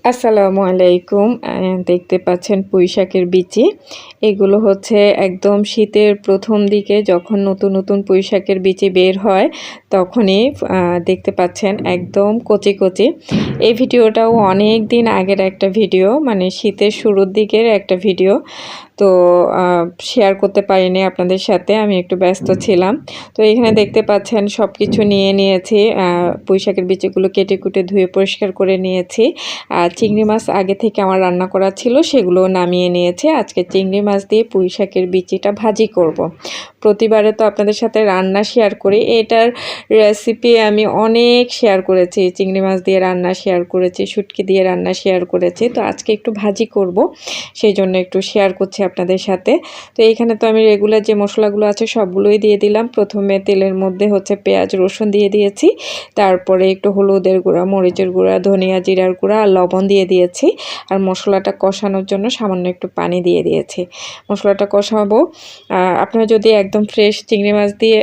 আসসালামু আলাইকুম। দেখতে পাচ্ছেন পুঁইশাকের বিচি। এগুলো হচ্ছে একদম শীতের প্রথম দিকে যখন নতুন নতুন পুঁইশাকের বিচি বের হয় তখনই দেখতে পাচ্ছেন একদম কচি কচি। এই ভিডিওটাও অনেক দিন আগের একটা ভিডিও, মানে শীতের শুরুর দিকের একটা ভিডিও। তো শেয়ার করতে পারিনি আপনাদের সাথে, আমি একটু ব্যস্ত ছিলাম। তো এখানে দেখতে পাচ্ছেন সব কিছু নিয়ে নিয়েছি। পুঁইশাকের বিচিগুলো কেটে কুটে ধুয়ে পরিষ্কার করে নিয়েছি। আর চিংড়ি মাছ আগে থেকে আমার রান্না করা ছিল, সেগুলো নামিয়ে নিয়েছি। আজকে চিংড়ি মাছ দিয়ে পুঁইশাকের বিচিটা ভাজি করব। প্রতিবারে তো আপনাদের সাথে রান্না শেয়ার করি, এটার রেসিপি আমি অনেক শেয়ার করেছি। চিংড়ি মাছ দিয়ে রান্না শেয়ার করেছি, শুটকি দিয়ে রান্না শেয়ার করেছি। তো আজকে একটু ভাজি করব, সেই জন্য একটু শেয়ার করছি আপনাদের সাথে। তো এইখানে তো আমি রেগুলার যে মশলাগুলো আছে সবগুলোই দিয়ে দিলাম। প্রথমে তেলের মধ্যে হচ্ছে পেঁয়াজ রসুন দিয়ে দিয়েছি, তারপরে একটু হলুদের গুঁড়া, মরিচের গুঁড়া, ধনিয়া জিরার গুঁড়া আর লবণ দিয়ে দিয়েছি। আর মশলাটা কষানোর জন্য সামান্য একটু পানি দিয়ে দিয়েছি। মশলাটা কষাবো। আপনারা যদি একদম ফ্রেশ চিংড়ি মাছ দিয়ে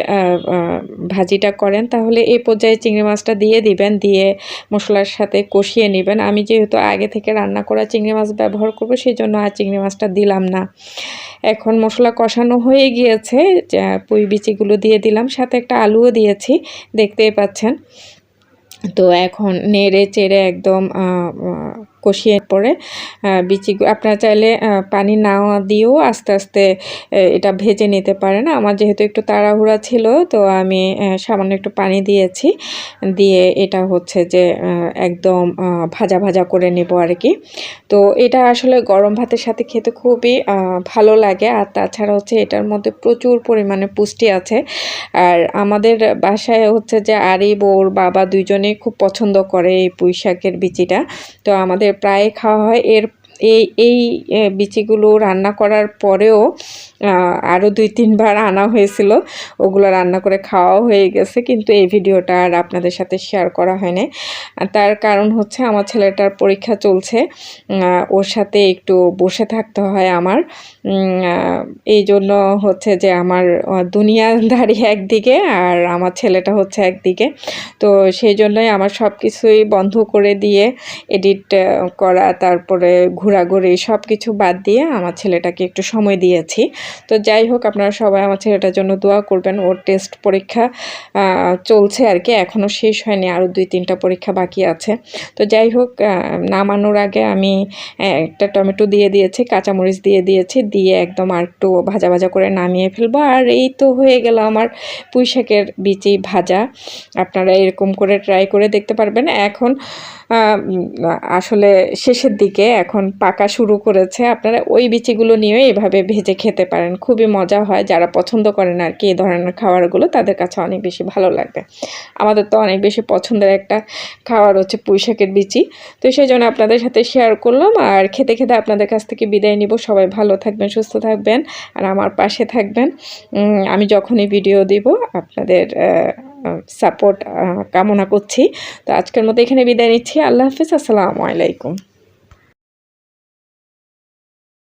ভাজিটা করেন তাহলে এই পর্যায়ে চিংড়ি মাছটা দিয়ে দিবেন, দিয়ে মশলার সাথে কষিয়ে নেবেন। আমি যেহেতু আগে থেকে রান্না করা চিংড়ি মাছ ব্যবহার করব, সেই জন্য আর চিংড়ি মাছটা দিলাম না। এখন মশলা কষানো হয়ে গিয়েছে, পুঁই বিচিগুলো দিয়ে দিলাম, সাথে একটা আলুও দিয়েছি, দেখতেই পাচ্ছেন। তো এখন নেড়ে চেড়ে একদম কষিয়ে পরে বিচিগুলো আপনারা চাইলে পানি না দিয়েও আস্তে আস্তে এটা ভেজে নিতে পারেন। আমার যেহেতু একটু তাড়াহুড়া ছিল, তো আমি সামান্য একটু পানি দিয়েছি, দিয়ে এটা হচ্ছে যে একদম ভাজা ভাজা করে নেব আর কি। তো এটা আসলে গরম ভাতের সাথে খেতে খুবই ভালো লাগে। আর তাছাড়া হচ্ছে এটার মধ্যে প্রচুর পরিমাণে পুষ্টি আছে। আর আমাদের বাসায় হচ্ছে যে আরিব ওর বাবা দুইজনেই খুব পছন্দ করে এই পুঁইশাকের বিচিটা। তো আমাদের প্রায় খাওয়া হয়। এই বিচিগুলো রান্না করার পরেও আরও 2-3 বার আনা হয়েছিল, ওগুলো রান্না করে খাওয়াও হয়ে গেছে, কিন্তু এই ভিডিওটা আর আপনাদের সাথে শেয়ার করা হয়নি। তার কারণ হচ্ছে আমার ছেলেটার পরীক্ষা চলছে, ওর সাথে একটু বসে থাকতে হয় আমার। এই জন্য হচ্ছে যে আমার দুনিয়াদারি একদিকে আর আমার ছেলেটা হচ্ছে একদিকে। তো সেই জন্যই আমার সব কিছুই বন্ধ করে দিয়ে এডিট করা, তারপরে ঘোরাঘুরি সব কিছু বাদ দিয়ে আমার ছেলেটাকে একটু সময় দিয়েছি। তো যাই হোক, আপনারা সবাই আমার ছেলেটার জন্য দোয়া করবেন। ওর টেস্ট পরীক্ষা চলছে আর কি, এখনও শেষ হয়নি, আরও 2-3টা পরীক্ষা বাকি আছে। তো যাই হোক, নামানোর আগে আমি একটা টমেটো দিয়ে দিয়েছি, কাঁচামরিচ দিয়ে দিয়েছি, দিয়ে একদম আর একটু ভাজা ভাজা করে নামিয়ে ফেলবো। আর এই তো হয়ে গেল আমার পুঁইশাকের বিচি ভাজা। আপনারা এরকম করে ট্রাই করে দেখতে পারবেন। এখন আসলে শেষের দিকে এখন পাকা শুরু করেছে, আপনারা ওই বিচিগুলো নিয়েও এভাবে ভেজে খেতে পারেন, খুবই মজা হয়। যারা পছন্দ করেন আর কি এই ধরনের খাবারগুলো, তাদের কাছে অনেক বেশি ভালো লাগবে। আমাদের তো অনেক বেশি পছন্দের একটা খাবার হচ্ছে পুঁইশাকের বিচি। তো সেই জন্য আপনাদের সাথে শেয়ার করলাম। আর খেতে খেতে আপনাদের কাছ থেকে বিদায় নিব। সবাই ভালো থাকবেন, সুস্থ থাকবেন, আর আমার পাশে থাকবেন। আমি যখনই ভিডিও দিব আপনাদের সাপোর্ট কামনা করছি। তো আজকের মতো এখানে বিদায় নিচ্ছি। আল্লাহ হাফিজ, আসসালামু আলাইকুম।